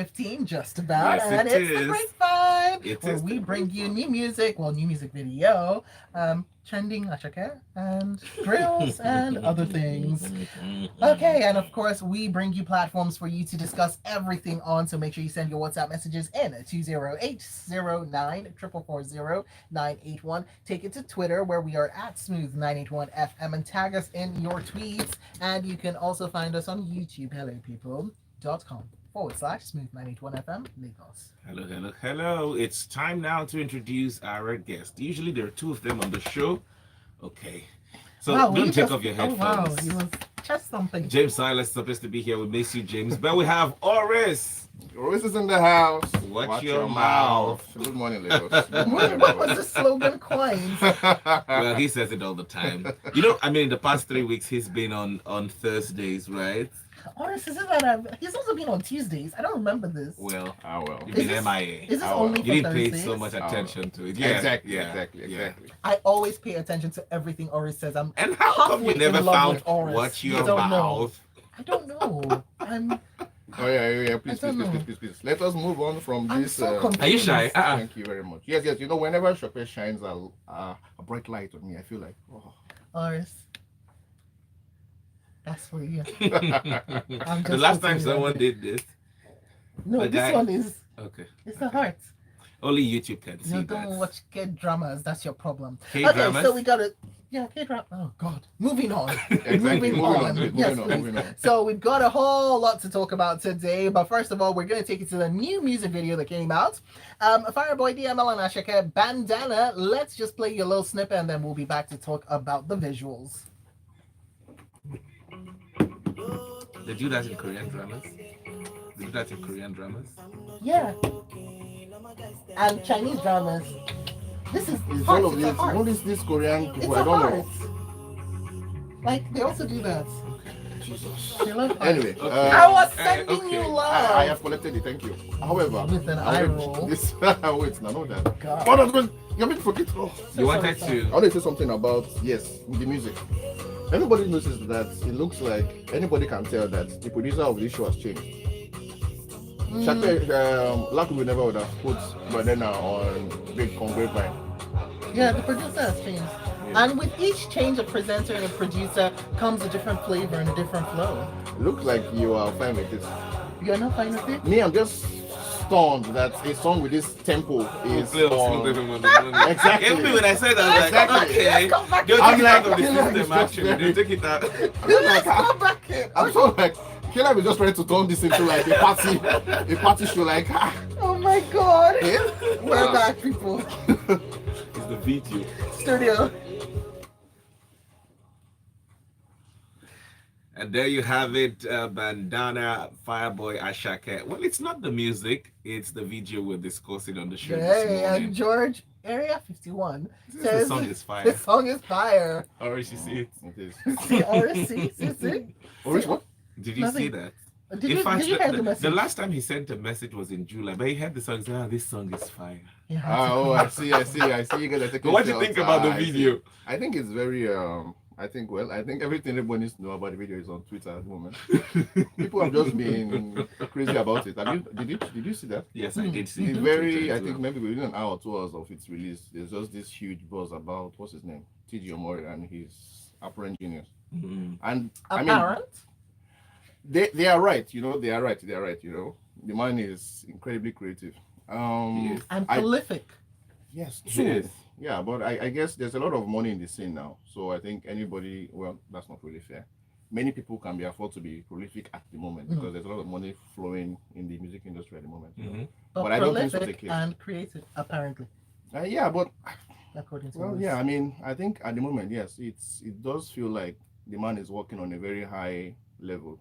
15 just about, Yes, and it it's the is. grapevine It where is we the bring you grapevine. new music, well, new music video, trending Asake, and drills and other things. Okay, and of course, we bring you platforms for you to discuss everything on, so make sure you send your WhatsApp messages in 20809 Take it to Twitter, where we are at Smooth981FM, and tag us in your tweets. And you can also find us on YouTube, hellopeople.com/, Smooth981FM Lagos. Hello, hello, hello. It's time now to introduce our guest. Usually there are two of them on the show. Okay. So Wow, don't we take just, off your oh wow, headphones. he was just something. James Silas is supposed to be here. We miss you, James. But we have Oris. Royce is in the house. Watch Watch your your mouth. mouth. Good morning, Lagos. Good morning, What was everybody. the slogan coins? Well, he says it all the time. You know, I mean, in the past 3 weeks, he's been on Thursdays, right? Honestly, is it that he's also been on Tuesdays? I don't remember this. Well, Ah, well. you've Is been this, MIA. is this Ah, only well. You for didn't pay Thursdays? so much attention to it. Yeah, Exactly, yeah, exactly, yeah. exactly. I always pay attention to everything Oris says. I'm And how come halfway you never in love found with Oris. Watch You Your don't know. Mouth? I don't know. Oh, yeah. Please, I don't know. please. Let us move on from I'm this. so confused. Are you shy? Thank you very much. Yes. You know, whenever Chopin shines a bright light on me, I feel like, oh. Oris, that's for you. The last time someone did this. No, the this guy- one is. Okay. It's the heart. Only YouTube can see You that. don't watch K-dramas. That's your problem. K-dramas? Okay, so we got it. Yeah, K-drama. Oh God. Moving on. Exactly. Moving on. Please, Yes, moving on, please. moving on. So we've got a whole lot to talk about today, but first of all, we're going to take you to the new music video that came out. Fireboy, DML, and Asake, Bandana. Let's just play you a little snippet, and then we'll be back to talk about the visuals. They do that in Korean dramas. They do that in Korean dramas. Yeah. And Chinese dramas. This is It's heart. all of It's a this. heart. All this Korean It's people, a I don't heart. know. Like, they also do that. Jesus. They love hearts. Anyway, I was sending okay. you I love. have collected it. Thank you. However, With an eye roll. This, wait, no, not that. God. Oh, no, you're meant to forget. Oh. You wanted sorry. I to. want to say something about, yes, the music. Everybody notices that it looks like anybody can tell that the producer of this show has changed. Lucky we never would have put Bandana on Big Grapevine. Yeah, the producer has changed. Yeah. And with each change of presenter and a producer comes a different flavor and a different flow. It looks like you are fine with this. You're not fine with it? Me, I'm just stunned that a song with this tempo is on. Exactly. Even when I said that, I was Exactly. like, okay. Let's come back They'll in. take I'm it out like, of the you know, it's system, just actually. very- They'll take it out. Let's go back in. I'm so like, Caleb is just trying to turn this into like a party show. Like, Oh my god. eh? We're back, people. It's the video. Studio. And there you have it, Bandana, Fireboy, Asake. Well, it's not the music, it's the video we're discussing on the show this Hey, morning. and George, Area 51 The says song is fire. this song is fire. Or you see it. It is. See, see? Which what? Did you see that? Did you hear the message? the last time he sent a message was in July, but he heard the song. He said, this song is fire. Yeah. Oh, I see. You guys are taking But what do you shots. think about the I see. video? I think it's very I think everything everyone needs to know about the video is on Twitter at the moment. People have just been crazy about it. Did you see that? Yes, I did see It's it. very, I think maybe within an hour or 2 hours of its release, there's just this huge buzz about what's his name, TG Omori and his apparent genius. Mhm. And I mean, Apparent? they are right, they are right, The man is incredibly creative. Yes. And I- prolific. Yes, He true. is. Yeah, but I guess there's a lot of money in the scene now. So I think anybody, well, that's not really fair. Many people can be afford to be prolific at the moment because there's a lot of money flowing in the music industry at the moment. Mhm. But I don't think so. prolific and creative, apparently. Yeah, but According to well, this. yeah, I mean, I think at the moment, yes, it does feel like the man is working on a very high level,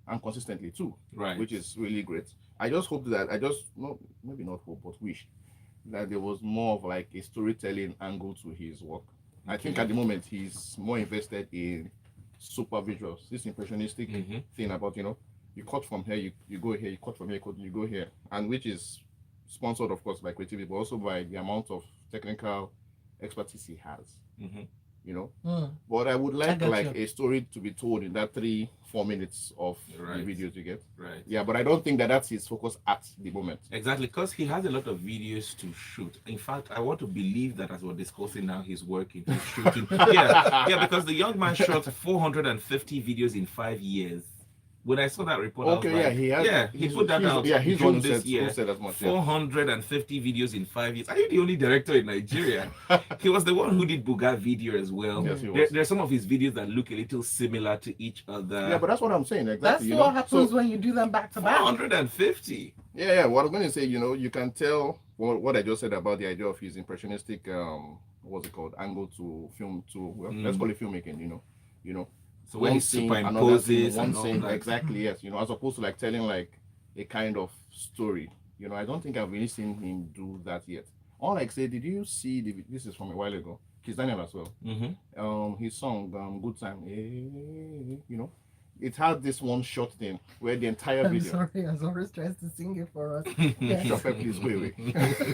and consistently too, Right. which is really great. I just hope that maybe not hope, but wish that there was more of like a storytelling angle to his work. I think at the moment he's more invested in super visuals, this impressionistic Mhm. thing about you cut from here, you go here, you cut from here, you go here, and which is sponsored, of course, by creativity, but also by the amount of technical expertise he has. Mhm. you know. Mm. But I would like got you. a story to be told in that 3-4 minutes of Right. the video to get. Right. Yeah, but I don't think that that's his focus at the moment. Exactly, because he has a lot of videos to shoot. In fact, I want to believe that as we're discussing now, he's working, he's shooting. Yeah, because the young man shot 450 videos in 5 years. When I saw that report, I was Okay, like, yeah, he has. he put that out. Yeah, he's June one this year. who said as much. Yeah. 450 videos in 5 years. Are you the only director in Nigeria? He was the one who did Buga video as well. Yes, he was. There are some of his videos that look a little similar to each other. Yeah, but that's what I'm saying. Exactly. That's what happens when you do them back to back. 450. Yeah. What I'm going to say, you can tell what I just said about the idea of his impressionistic, what's it called, angle to film to. Well, let's call it filmmaking. You know. So when he superimposes one and all scene, that. exactly, yes, as opposed to like telling like a kind of story. I don't think I've really seen him do that yet. All like say, did you see this is from a while ago? Kiss Daniel as well. His song Good Time. It had this one short thing where the entire I'm video. sorry, Azores tries to sing it for us. Yes. Shopper, please wait.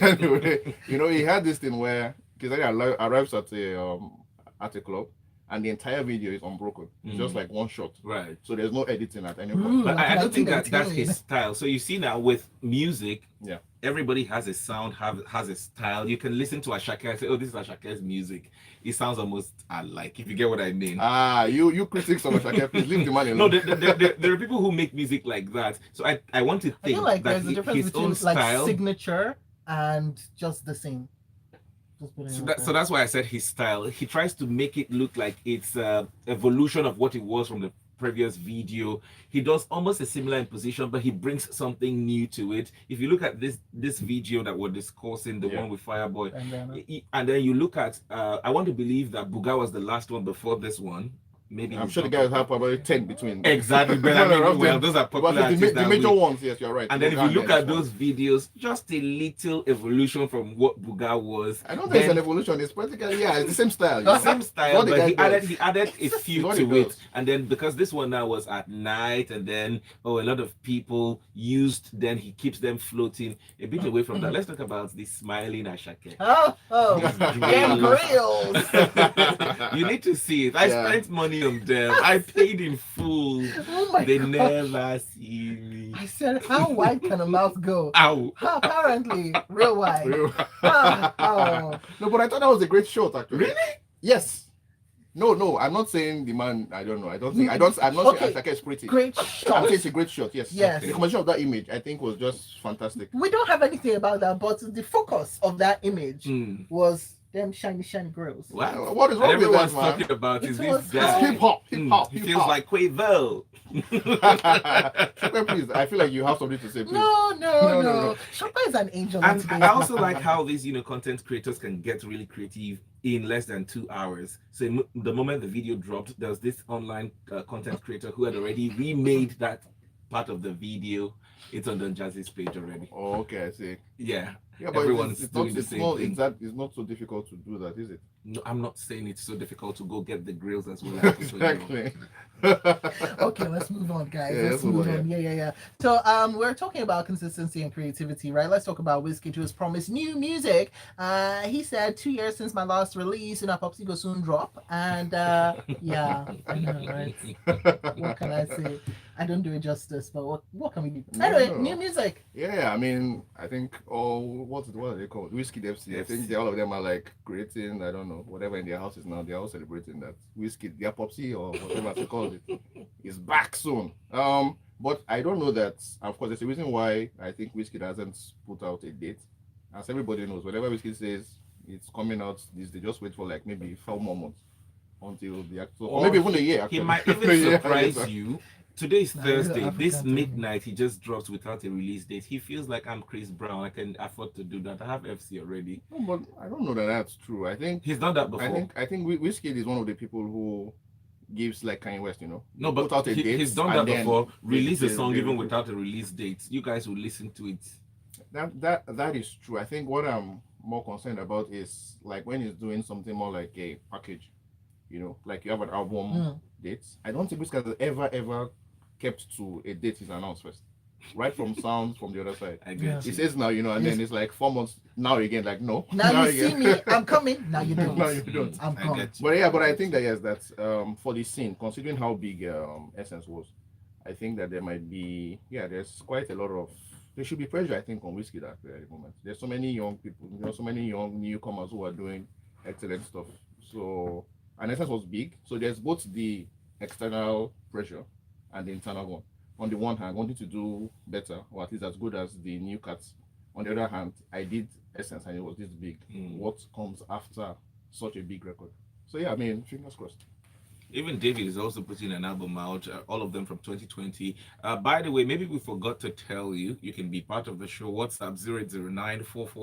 Anyway, he had this thing where Kiss Daniel arrives at a club. And the entire video is unbroken. It's just like one shot. Right. So there's no editing at any Ooh. point. But I don't think that's 1918. his style. So you see now with music, Yeah. everybody has a sound, has a style. You can listen to Asake and say, oh, this is Ashake's music. It sounds almost alike, if you get what I mean. You critics of Asake, please leave the man alone. No, there are people who make music like that. So I want to I think feel like that there's a difference his between own like style. signature and just the same. Just putting it out So there. that's why I said his style. He tries to make it look like it's a evolution of what it was from the previous video. He does almost a similar imposition, but he brings something new to it. If you look at this video that we're discussing, the one with Fireboy, Bandana. and then you look at, I want to believe that Buga was the last one before this one. Maybe I'm he's sure the not guys have probably 10 between. Exactly, but I mean, well, those are popular But artists the that major we- ones, yes, you're right. And then if Buga you look and at those videos, just a little evolution from what Buga was. I don't think it's Then- an evolution. It's practically, it's the same style. the same style, What the but guy he does. added a few What he to it. does. And then because this one now was at night, and then a lot of people used, then he keeps them floating a bit away from that. Let's talk about the smiling Asake. Oh, damn Grills. grills. You need to see it. I Yeah. spent money on them. I paid in full. Oh my They God. never see me. I said, how wide can a mouth go? Ow. Apparently, real wide. Real- Oh. No, but I thought that was a great shot, actually. Really? Yes. No, I'm not saying the man. I don't know. I'm not Okay. saying Asake is pretty. Great I'm shot. saying it's a great shot. Yes. Yes. The composition of that image, I think, was just fantastic. We don't have anything about that, but the focus of that image Mm. was them shiny grills. Wow. What is wrong And with everyone's that, man? talking about is It this was guy. It's hip hop. He feels like Quavo. Shopper, please. I feel like you have something to say, please. No. Shopper is an angel. in And today's I also market. like how these, content creators can get really creative in less than 2 hours. So the moment the video dropped, there was this online content creator who had already remade that part of the video. It's on Don Jazzy's page already. Oh, okay, I see. Yeah. Yeah, but Everyone's it's doing not, the it's same not, thing. it's not so difficult to do that, is it? No, I'm not saying it's so difficult to go get the grills as well. As Exactly. Okay, let's move on, guys. Yeah, let's let's move move on, on. Yeah. So, we're talking about consistency and creativity, right? Let's talk about Wizkid, who has promised new music. He said 2 years since my last release, and Popsy go soon drop. And yeah, I know, right? What can I say? I don't do it justice, but what can we do? Anyway, No. new music. Yeah, I mean, I think what are they called? Whiskey FC. I think all of them are like creating, I don't know, whatever in their houses now. They're all celebrating that Whiskey, their Popsy or whatever they call it, is back soon. But I don't know that. Of course, there's a reason why I think Whiskey hasn't put out a date. As everybody knows, whatever Whiskey says it's coming out, they just wait for like maybe 4 more months until the actual, or maybe even a year. He Actually. might even Yeah, surprise yeah. you. Today is Nah, Thursday. African This timing. midnight, he just drops without a release date. He feels like I'm Chris Brown. I can afford to do that. I have FC already. No, but I don't know that that's true. I think He's done that before. I think Whiskey is one of the people who gives like Kanye West, No, but put out a date he's done and that then before. Release a they- song they- even without a release date. You guys will listen to it. That is true. I think what I'm more concerned about is like when he's doing something more like a package, like you have an album date. I don't think Whiskey has ever kept to a date he's announced first. right from sound from the other side. I Yeah. get He you. says now, and then it's like 4 months now again, like no. Now you again. see me, I'm coming. Now you don't. No, you don't. I'm I gone. get you. But yeah, but I get think you. that yes, that's for the scene, considering how big Essence was, I think that there might be there's quite a lot of there should be pressure, I think, on Whiskey at the moment. There's so many young people, so many young newcomers who are doing excellent stuff. So and Essence was big. So there's both the external pressure and the internal one. On the one hand, wanting to do better or at least as good as the new cats. On the other hand, I did Essence and it was this big. What comes after such a big record? So yeah, I mean, fingers crossed. Even David is also putting an album out, all of them from 2020. By the way, maybe we forgot to tell you, you can be part of the show. WhatsApp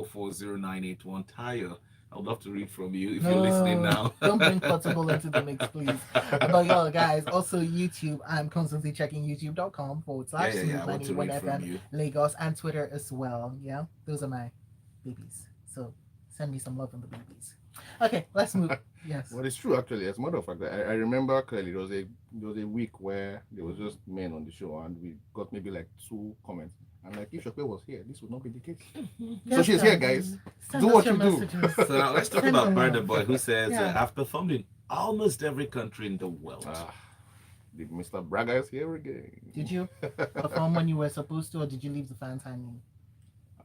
009-444-0981. Tayo, I would love to read from you if you're listening now. Don't bring Portable into the mix, please. But yo, guys, also YouTube. I'm constantly checking youtube.com/smooth I want to read from 91 FM you. Lagos and Twitter as well. Yeah, those are my babies. So send me some love from the babies. Okay, let's move. Yes. Well, it's true actually. As a matter of fact, I remember clearly there was a week where there was just men on the show and we got maybe like 2 comments. And like if Shokwe was here, this would not be the case. So she's here, guys. Send Do us what your you do. messages. So now let's talk Send about them Burna love. Boy, who says, Yeah. I've performed in almost every country in the world. The Mr. Braga is here again. Did you perform when you were supposed to, or did you leave the fans hanging?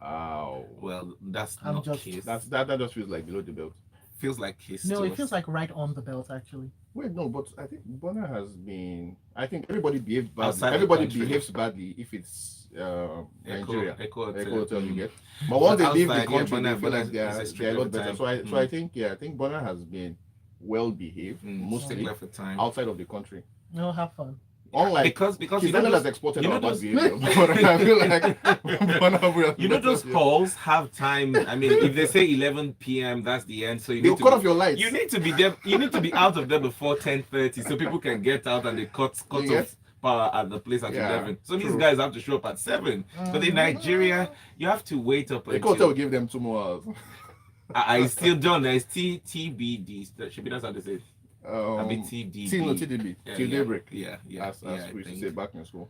Ow. Well, that's I'm not just- Kiss. That just feels like below the belt. Feels like Kiss. No, to it us. feels like right on the belt, actually. Wait, no, but I think Bonner has been. I think everybody behaves badly. Outside the Everybody country. behaves badly if it's Nigeria. Echo Hotel you mm. get. But once they leave the outside, country, Bonner they feel like is a they're a stricter lot better. time. So I think I think Bonner has been well behaved mostly Stickler for time. outside of the country. No, have fun. Unlike because he's you know not those, as exported you know about those- behavior, but I feel like Bonner will you know those calls have time. I mean, if they say 11 p.m., that's the end. So you They'll need to cut be- off your lights. You need to be there. You need to be out of there before 10:30, so people can get out and they cut Yeah. off power at the place at Yeah, 11. So these true. guys have to show up at 7. But in Nigeria, you have to wait up The hotel until will give them 2 more hours. I still done. There's TBD. That should be that's how they say it. I mean TDB. TDB. Till daybreak. Yeah. As we used to think. say back in school.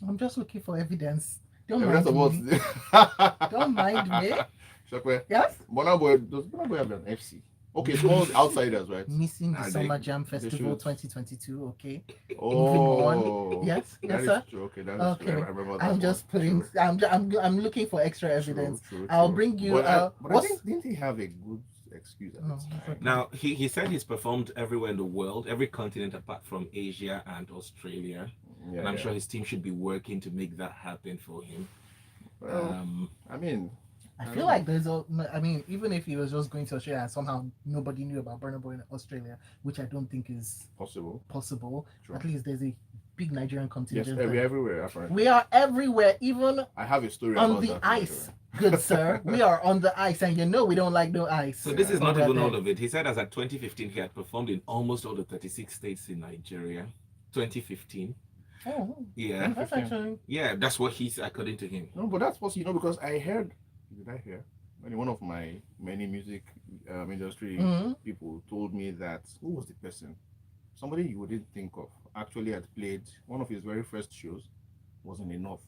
I'm just looking for evidence. Don't Evidence mind of me. what? Don't mind me. Shokwe, Yes? Bonner Boy, does Bonner Boy have an FC? Okay, it's called Outsiders, right? Missing the Nah, Summer they- Jam they Festival should. 2022. Okay. Oh, Yes? that Yes, is sir? true. Okay, that is Okay. true. I remember that. I'm just one. putting. True. I'm looking for extra evidence. True, I'll true. bring you. But, but I what's think, didn't he have a good excuse at No, the time? it's okay. Now he said he's performed everywhere in the world, every continent apart from Asia and Australia. Yeah, And I'm yeah. sure his team should be working to make that happen for him. Well, I mean, I feel like there's a. I mean, even if he was just going to Australia and somehow nobody knew about Burna Boy in Australia, which I don't think is possible. possible. True. At least there's a big Nigerian Yes, contingent. we're there. everywhere. Apparently, We are everywhere, even I have a story on about the that. ice. Good sir, we are on the ice, and you know we don't like no ice. So this is But not we're even there. all of it. He said as at 2015 he had performed in almost all the 36 states in Nigeria. 2015. Oh, Yeah. that's actually. Yeah, that's what he's according to him. No, but that's possible, because I heard. Did I hear? When one of my many music industry Mhm. people told me that who was the person? Somebody you wouldn't think of actually had played one of his very first shows was in the north.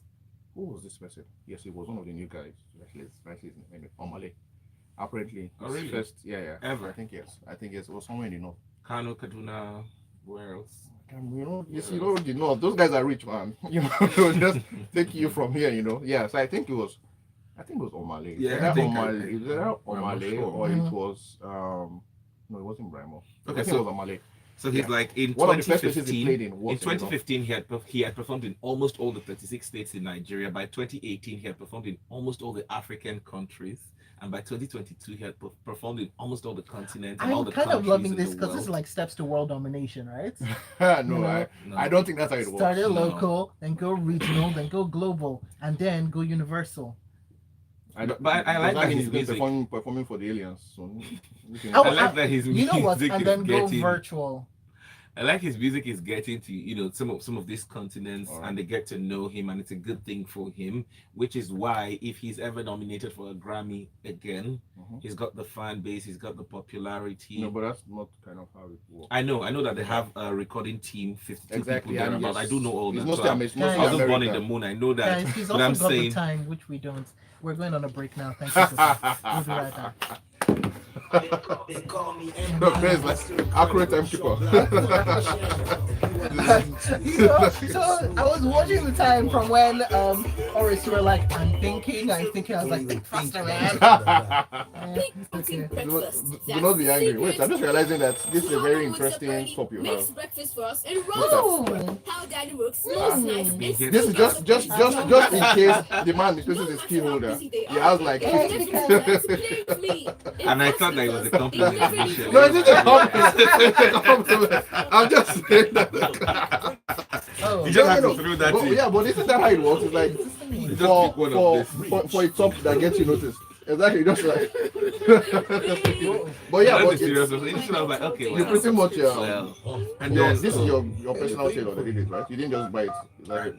Who was this person? Yes, it was one of the new guys. Let's write his name. Omale. Apparently, Oh, his really? first, yeah. Ever? I think yes. It was somewhere in the north. Kano, Kaduna, where else? You know the north. Those guys are rich, man. They'll just take you from here. Yeah. So I think it was Omale. Yeah, Either I think Omale, I- either I'm not Omale sure. or Mhm. it was no, it wasn't Brimo. Okay, I think so- it was Omale. So he's Yeah. like in One of the first places he 2015. played in In was 2015, he had performed in almost all the 36 states in Nigeria. By 2018, he had performed in almost all the African countries. And by 2022, he had performed in almost all the continents and all I'm the kind of countries loving in this the because it's world. like steps to world domination, right? no, You know, No. I don't think that's how it works. Started No. local, then go regional, then go global, and then go universal. I don't, But I like does that mean his he's been music- performing for the aliens soon. Oh, I like that his You know what? music And is then go getting- virtual. I like his music is getting to some of these continents, Alright. and they get to know him, and it's a good thing for him. Which is why if he's ever nominated for a Grammy again, he's got the fan base, he's got the popularity. No, but that's not kind of how it works. I know that they have a recording team, 52 Exactly, people there, and but I do know all it's that. mostly So Amer- Guys, mostly I wasn't born in America. the moon. I know that. Guys, he's But also I'm got saying, the time, which we don't. We're going on a break now. Thank you. We'll be right back. No, Chris, like accurate timekeeper. So I was watching the time from when Oris were like, I'm thinking. I was like, think faster, man. Okay. Do not be angry. Wait, I'm just realizing that this is a very interesting topic you Makes have. breakfast for us and Oh. runs how daddy works, smells nice, and This This is just in case the man misplaces his key holder. He has like 50. and I thought that it was a compliment. No, it's just a compliment. I'm just saying that. Oh. You just have to No, throw that but, in. yeah, but isn't that how it works? It's like You just for pick one of this. a top that gets you noticed. Exactly, just like. But yeah, That's but the serious one. Initially, I was like, okay, you well, pretty much well. and this is your personal tailor that did it, right? You didn't just buy it. Like,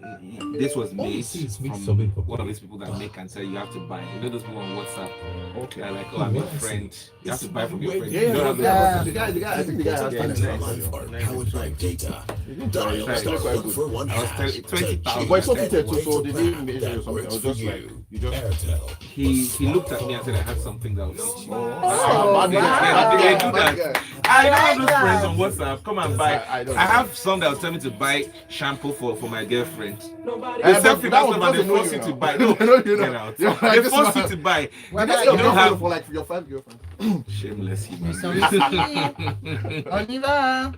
This was made from one of these people that make and say you have to buy. You know those people on WhatsApp. okay. They're like, oh, I'm your friend. You have to buy from your friend. Yeah, You don't have to- Yeah. the guy, I think the guy has Yeah, talent. nice. Powered by data. Dial It's actually quite good. *1 for I was 1 20,000. But it's not fitted too, so did he measure you something? Or just like you just. Airtel. He looked at me and said I had something that would fit you. Oh, Bad Yeah, guy. I do Bad that. guy. I don't have like those friends that. on WhatsApp. Come and buy. I don't I know. have some that will tell me to buy shampoo for my girlfriend. They But sell people that one and they doesn't know force you you to now. buy. They No, know you get know. out. You're like They this force you man. to buy. Well, This that- is your You don't girlfriend have for like your 5 girlfriends. shameless human. So being. on y va.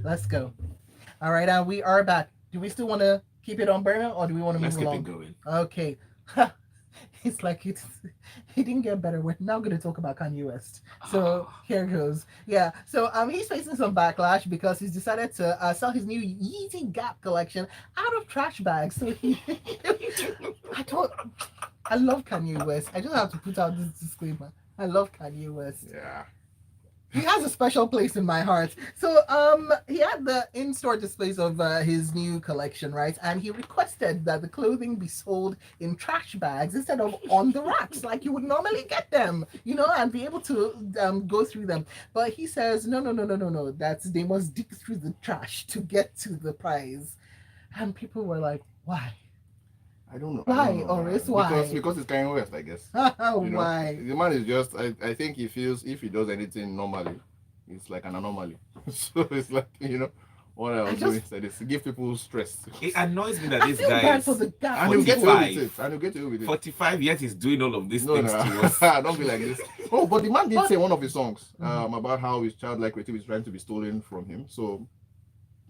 Let's go. All right, and we are back. Do we still want to keep it on burner, or do we want to Let's move keep along? it going. Okay. It's like it didn't get better. We're now going to talk about Kanye West. So here goes. Yeah. So he's facing some backlash because he's decided to sell his new Yeezy Gap collection out of trash bags. So I love Kanye West. I just have to put out this disclaimer. I love Kanye West. Yeah. He has a special place in my heart. So he had the in-store displays of his new collection, right? And he requested that the clothing be sold in trash bags instead of on the racks like you would normally get them, and be able to go through them. But he says no. That's they must dig through the trash to get to the prize. And people were like, why? I don't know. Why, I don't know, Oris? man. Why? Because it's Kanye West, I guess. You know, Why? the man is just. I think he feels if he does anything normally, it's like an anomaly. So it's like what I was doing is to give people stress. It annoys me that I this feel guy bad is for the Gap. And he'll get away 45. with it. And he'll get away with it. 45 years he's doing all of these No, things no, to us. don't be like this. Oh, but the man did But- say one of his songs about how his childlike creativity is trying to be stolen from him. So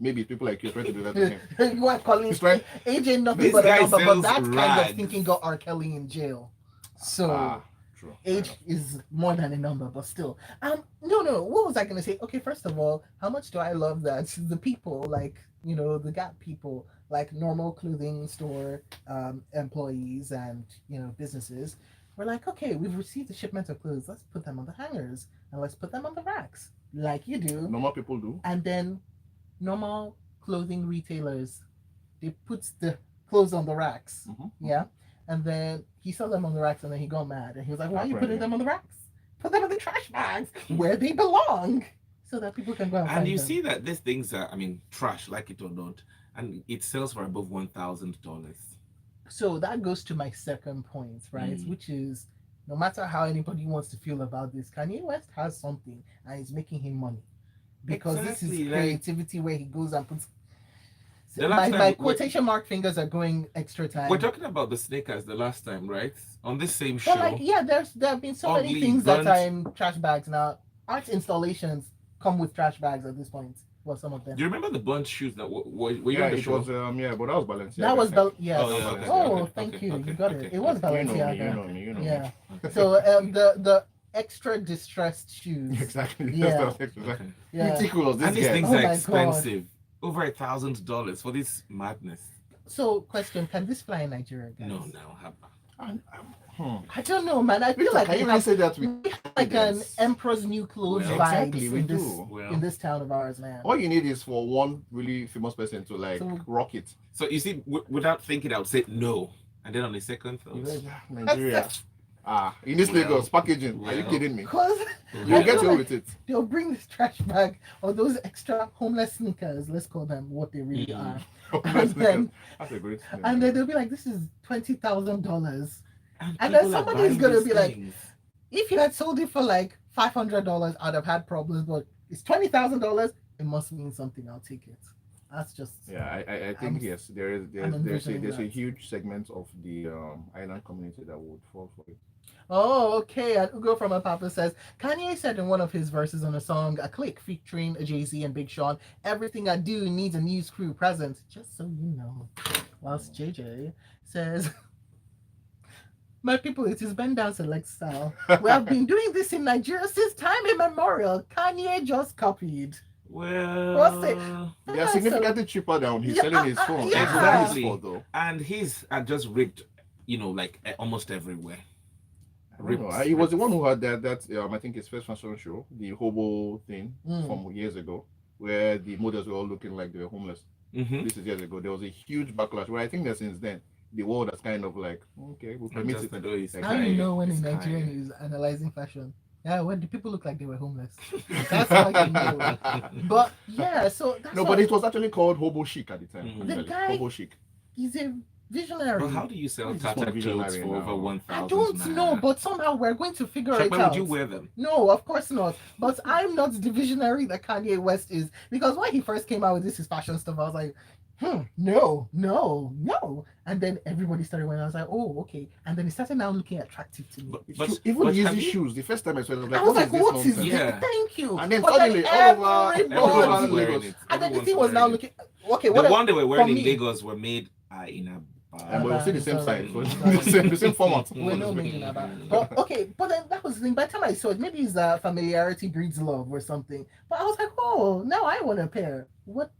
maybe people like you are trying to do that to him. You are calling He's trying. AJ nothing This but a guy number, but sells that kind rags. of thinking got R. Kelly in jail. So True. age is more than a number, but still. No. What was I gonna say? Okay, first of all, how much do I love that the people like the Gap people, like normal clothing store employees and businesses, were like, okay, we've received a shipment of clothes. Let's put them on the hangers and let's put them on the racks, like you do. Normal people do. And then normal clothing retailers, they put the clothes on the racks. Yeah. And then he saw them on the racks and then he got mad. And he was like, why are you putting them on the racks? Put them in the trash bags where they belong. So that people can go and find And you them. see that these things are, trash, like it or not, and it sells for above $1,000. So that goes to my second point, right? Which is no matter how anybody wants to feel about this, Kanye West has something and it's making him money. Because this Exactly, is like- creativity where he goes and puts. The last time My we- quotation mark fingers are going extra time. We're talking about the sneakers the last time, right? On this same show. But like, yeah, there have been so many Ugly, things that burnt. are in trash bags now. Art installations come with trash bags at this point. Well, some of them. Do you remember the bunch shoes that were you Yeah, on the it show? was but that was Balenciaga. That was yes. Oh, yeah, okay, Oh, okay, thank okay, you. okay, You got okay. it. It was You know Balenciaga. me. Yeah. So the extra distressed shoes. Exactly. Yeah. That's exactly. Okay. Yeah. Ridiculous. And these This things Oh are my expensive. Over $1,000 for this madness. So, question: can this fly in Nigeria, guys? No, Haba. guy. I don't know, man. I feel like Can we you have, really say that with we like an confidence. Emperor's New Clothes Well, exactly, vibes we in this do. Well, in this town of ours, man. All you need is for one really famous person to like So- rock it. so you see, without thinking, I would say no, and then on the second You thought, guys, Nigeria. In this Well, Lagos, packaging. Are you well. kidding me? Because You'll I get feel away like with it. they'll bring this trash bag or those extra homeless sneakers, let's call them what they really are. And then- That's a great name. And then they'll be like, this is $20,000. And then people are somebody is buying gonna these be like, things. If you had sold it for like $500, I'd have had problems, but it's $20,000, it must mean something. I'll take it. That's just Yeah, I think I'm- yes, there's I'm a envisioning there's a that. huge segment of the island community that would fall for it. Oh, okay. And Ugo from a Papa says Kanye said in one of his verses on a song, "A Click" featuring Jay-Z and Big Sean, "Everything I do needs a news crew present." Just so you know. Whilst JJ says, "My people, it is Bandana select style. We have been doing this in Nigeria since time immemorial. Kanye just copied." Well, They are significantly cheaper than he's Yeah, selling his phone. yeah. Exactly. For, though. and his are just ripped, like almost everywhere. I don't know. He was the one who had that I think his first fashion show, the hobo thing from years ago, where the models were all looking like they were homeless. Mm-hmm. This is years ago. There was a huge backlash. Where I think that since then the world has kind of like, okay, we'll permit it. Like, I don't know when a it's Nigerian Kanye. is analyzing fashion. Yeah, when the people look like they were homeless. That's how you know. But yeah, so that's No, what- but it was actually called hobo chic at the time. Mhm. actually. The guy- Hobo chic. he's a visionary. But how do you sell He's just tattered one clothes visionary for over now. 1,000? I don't know, but somehow we're going to figure it Why out. would you wear them? No, of course not. But I'm not the visionary that Kanye West is. Because when he first came out with this his fashion stuff, I was like, no. And then everybody started wearing. I was like, oh, okay. And then it started now looking attractive to me. Even but Yeezy have you- shoes. The first time I saw it, I was like, I was like, what what is is this this? nonsense? Yeah. Thank you. And then But suddenly, all over Everyone's Lagos. wearing it. And then the Everyone's thing was now wearing it. looking. Okay, The what one they were wearing in me- Lagos were made in a And we will see the same Sorry. size, so the same format. We're not making about. But okay, but then that was the thing. By the time I saw it, maybe it's familiarity breeds love or something. But I was like, oh, now I want a pair. What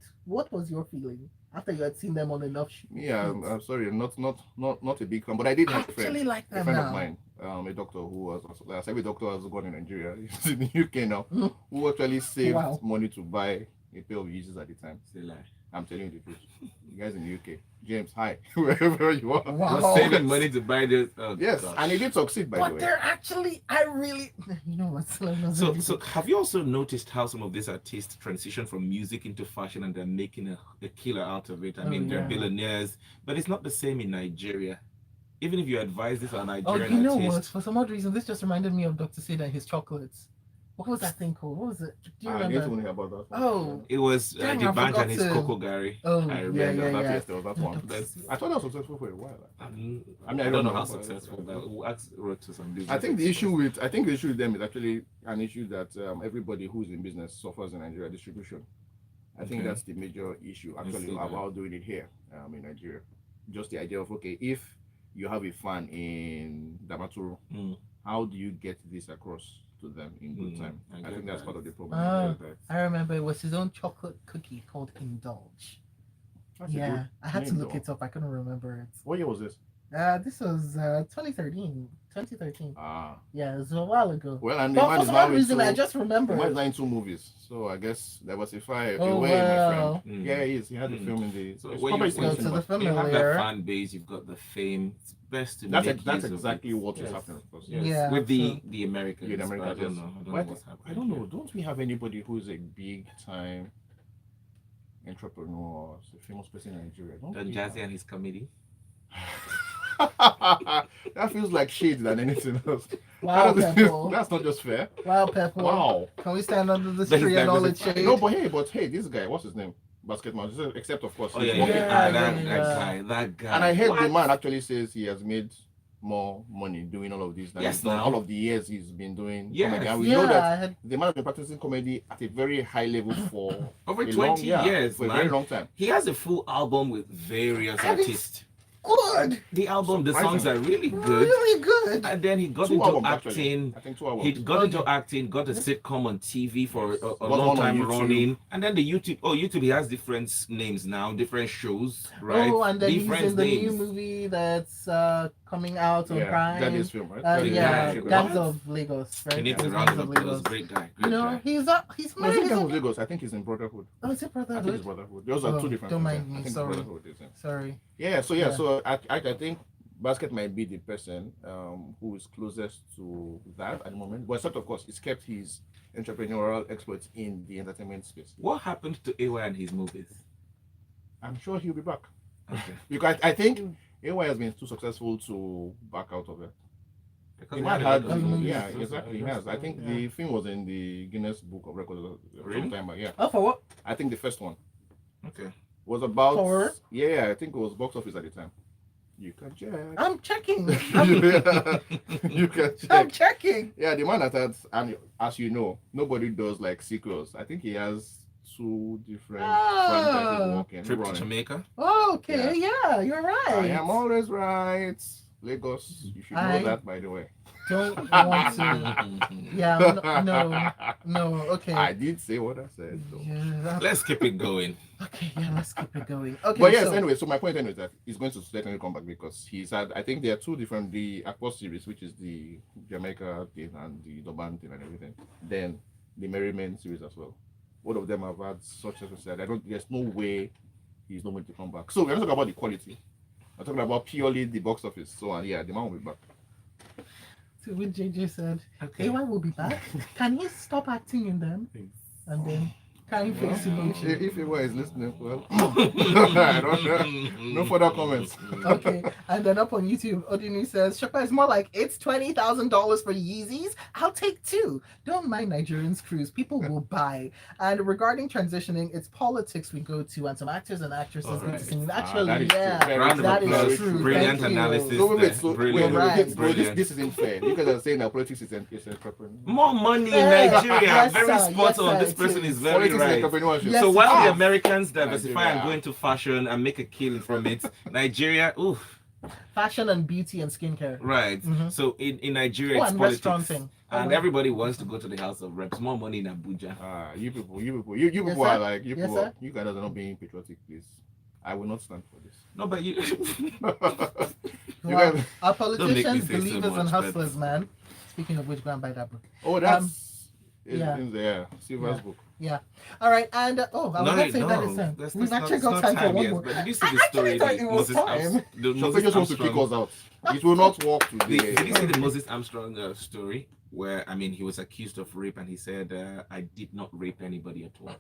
was your feeling after you had seen them on enough shoots? Yeah, I'm sorry, not a big fan, but I did I have a friend. actually like A them friend now. of mine, a doctor who was, as every doctor has gone in Nigeria, he's in the UK now, Mm. who actually saved Wow. money to buy a pair of Yeezys at the time. It's a lie. I'm telling you the truth. You guys in the UK, James, hi, wherever you are. Wow. Was saving money to buy this. Oh, Yes, gosh. and he did succeed, by the But way. they're actually, you know what? So have you also noticed how some of these artists transition from music into fashion and they're making a killer out of it? I mean, they're yeah. billionaires, but it's not the same in Nigeria. Even if you advise this on Oh, Nigerian you know what? artist, For some odd reason, this just reminded me of Dr. Sid and his chocolates. What was that thing called? What was it? Do you I didn't remember? know about that one. Oh, it was Damn, the I bank forgot and his to- cocoa Gary. Oh, I yeah, remember yeah, That, yeah. yes, there was that one. That's- I thought that was successful for a while. I mean, I I don't don't know know. how successful, but who wrote to some business I think the issue experts. with them is actually an issue that everybody who's in business suffers in Nigeria, distribution. I think Okay. that's the major issue I actually see that. about doing it here in Nigeria. Just the idea of, okay, if you have a fan in Damaturu, Mm. how do you get this across to them in good time? I I get think that's that. part of the problem. Ah. But- I remember it was his own chocolate cookie called Indulge. That's a Yeah, good I had to name, look though. it up. I couldn't remember it. What year was this? This was 2013. 2013. Ah, Yeah, it was a while ago. well, and the But man for is some now odd reason, I into just the remember. man is now into movies, so I guess diversify Oh, away, my wow. friend. Yeah, he is. He had a Mm. film in the. So it's when probably you, still when in to cinema. the you have familiar. that fan base, you've got the fame. It's best to That's make that's use of exactly it. what is Yes. happening, of course. Yes. Yeah, With the so- Americans. Yeah, the but Americans, I don't yes. know. I don't But know what's happening. I don't know. Don't we have anybody who is a big time entrepreneur, or a famous person in Nigeria? Don't Don we Jazzy have- and his comedy. That feels like shade than anything else. Wow, Pepple. That's not just fair. Wow, Pepple. Wow. Can we stand under this That is tree and all its diversified. shade? No, but hey, this guy, what's his name? Basketball. Except of course. Oh he's yeah, working. yeah. Yeah, That yeah. that guy. And I heard the What? man actually says he has made more money doing all of this than Yes, he's done now. all of the years he's been doing Yes. comedy. And we Yeah, know that I had the man has been practicing comedy at a very high level for Over a 20 long, years, for a man. very long time. He has a full album with various I haven't- artists. good. The album, the songs Surprising. are really good. Really good. And then he got Two into albums, actually. acting. I think 2 He albums. got into Okay. acting, got a sitcom on TV for a Got long one on time YouTube. running. And then the YouTube, he has different names now, different shows, right? Oh, and then different he's in the new names. movie that's coming out on Yeah, Prime. Daddy's film, right? Daddy's Yeah, Film. Gangs What? of Lagos. Right? He needs It a was round Gangs of of applause. Lagos. Great guy. You Great know, guy. he's No, married. it's isn't not he? Lagos. I think he's in Brotherhood. Oh, is it I think it's Brotherhood? Brotherhood. Those are Oh, two different don't things. mind me, I think sorry. Brotherhood is in. Sorry. Yeah, so Yeah. so I think Basket might be the person who is closest to that at the moment. But except of course, he's kept his entrepreneurial exploits in the entertainment space. What happened to AY and his movies? I'm sure he'll be back. Okay. Because I think AY has been too successful to back out of it. Because He we might had a have, lot of movies. yeah, exactly. He has. I think the film was in the Guinness Book of Records Really? some time back. Yeah, Oh, for what? I think the first one Okay. was about. For? Yeah, I think it was box office at the time. You can check. I'm checking. You can I'm check. checking. Yeah, the man that has, and as you know, nobody does like sequels. I think he has 2 different franchises working. Trip to running. Jamaica. Okay, yeah, you're right. I am always right. Lagos, you should know I- that, by the way. Don't want to. Yeah, no. Okay. I did say what I said, though. Yeah. Let's keep it going. Okay, yeah, let's keep it going. Okay, But yes, so, anyway, so my point anyway is that he's going to certainly come back because he's had, I think there are 2 different, the Aqua series, which is the Jamaica thing and the Durban thing and everything. Then the Merry Men series as well. Both of them have had such a there's no way he's not going to come back. So we're not talking about the quality. We're talking about purely the box office. So yeah, the man will be back. so when JJ said, Okay. AY will be back, can he stop acting in them? And then kind of face emoji. If anyone is listening, well, I don't know. No further comments. Okay, and then up on YouTube, Odinu says, Shopper is more like, it's $20,000 for Yeezys. I'll take 2. Don't mind Nigerians cruise. People will buy. And regarding transitioning, it's politics we go to, and some actors and actresses go to Alright. sing. that Actually, is true. yeah, Very Round of that applause. is true. Brilliant Thank you. analysis. So wait, so Brilliant. Right. Brilliant. this isn't fair. You guys are saying that politics is entrepreneurship. More money in Yeah. Nigeria. Yes, Very sir. spot Yes, on. sir. This person is very Politics right. is entrepreneurship. Yes, So while Ah. the Americans diversify and Nigeria. go into fashion and make a killing from it, Nigeria, oof, Fashion and beauty and skincare. right. Mhm. So in Nigeria, Oh, it's and politics. restauranting. And Oh, everybody wants to go to the House of Reps. More money in Abuja. You people Yes, are sir. like Yes, people. sir. You guys are not being patriotic, please. I will not stand for this. No, but you. You Wow. guys- Our Don't make me politicians, say so believers, and much, but- hustlers, man. Speaking of which, go and buy that book. Oh, that's yeah. in there. Silver's Yeah. book. All right, and I was No, not saying that no, is time. that's We've not- actually it's got not time for one yet, more. But did you see I the actually story? thought the it was Moses time. the Shopee Moses just wants to kick Armstrong- us out. It will not work today. Did you see the Moses Armstrong story where he was accused of rape and he said, "I did not rape anybody at all."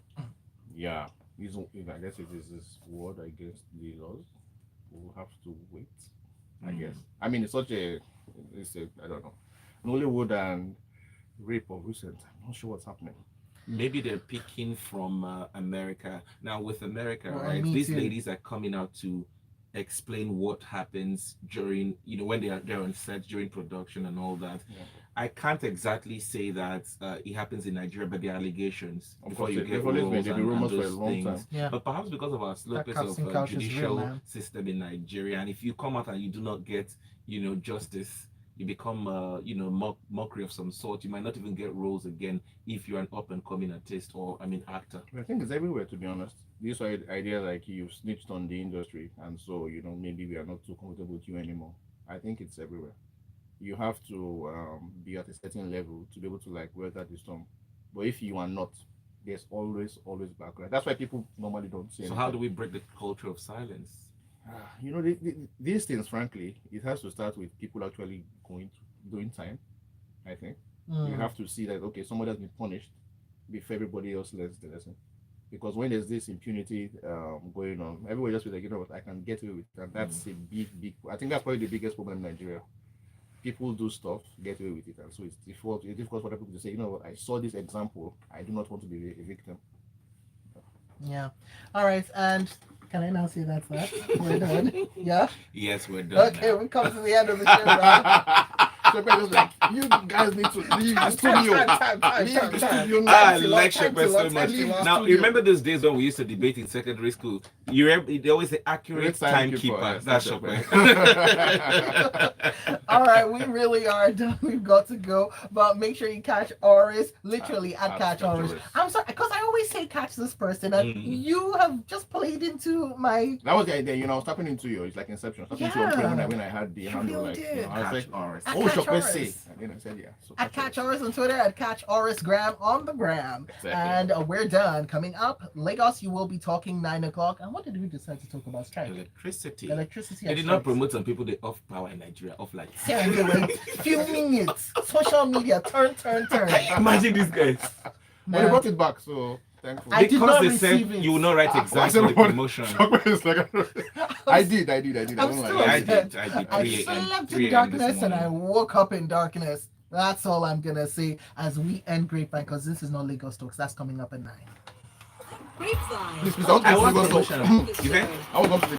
Yeah. I guess it is his word against the laws. We'll have to wait. I guess. I mean, it's I don't know. Nollywood and rape of recent. I'm not sure what's happening. Maybe they're picking from America. Now with America, Well, right? me These too. ladies are coming out to explain what happens during, when they're on set during production and all that. Yeah. I can't exactly say that it happens in Nigeria, but the allegations Of before course, you they've get always rules been- they've been and rumors for a those long things. time. Yeah. But perhaps because of our slow That pace casting of couch is real, judicial man. system in Nigeria, and if you come out and you do not get, justice, you become, mockery of some sort. You might not even get roles again if you're an up-and-coming artist or, actor. I think it's everywhere, to be honest. This idea like you've snitched on the industry, and so maybe we are not too comfortable with you anymore. I think it's everywhere. You have to be at a certain level to be able to like weather the storm. But if you are not, there's always backlash. That's why people normally don't say. So how do we break the culture of silence? These things? Frankly, it has to start with people actually doing time. I think you Mm. have to see that somebody has been punished before everybody else learns the lesson. Because when there's this impunity going on, everybody just feels like, what, I can get away with it. And that's a big. I think that's probably the biggest problem in Nigeria. People do stuff, get away with it, and so it's difficult for other people to say, what, I saw this example. I do not want to be a victim. Yeah. All right, and can I now say that's that? We're done. Yeah. Yes, we're done. Okay, now. we come to the end of the show now. So just like, You guys need to leave the studio. Leave the studio now. I like Shepherd so much. Now, you remember those days when we used to debate in secondary school? You remember, they always say accurate timekeeper. That's Shepherd. All right, we really are done. We've got to go. But make sure you catch Oris, literally at Catch Oris. I'm sorry, because I always say catch this person, and you have just played into my... That was the idea, I was tapping into you. It's like Inception. Tapping into your brain when I had the handle, really like, did. I was like, Oris. oh, Catch Chopin Oris. say. And then I said, yeah. So At Catch Oris on Twitter, at Catch Oris Gram on the gram. Exactly. And we're done. Coming up, Lagos, you will be talking 9 o'clock. And what did we decide to talk about? Strike. Electricity. Electricity. They and did not strikes. promote some people, they off power in Nigeria, off lights. Few minutes. Social media. Turn. Imagine these guys. But they brought it back, so thankful. I did Because not they said receive it. you will not write exams for the promotion. I did. I I'm don't still like I it. did. I did. I 3 a.m. slept 3 in a.m. this darkness and I morning. woke up in darkness. That's all I'm gonna say as we end Grapevine, because this is not Lagos Talks. That's coming up at 9. Grapevine. Please, I I want want promotion. You think? I was going to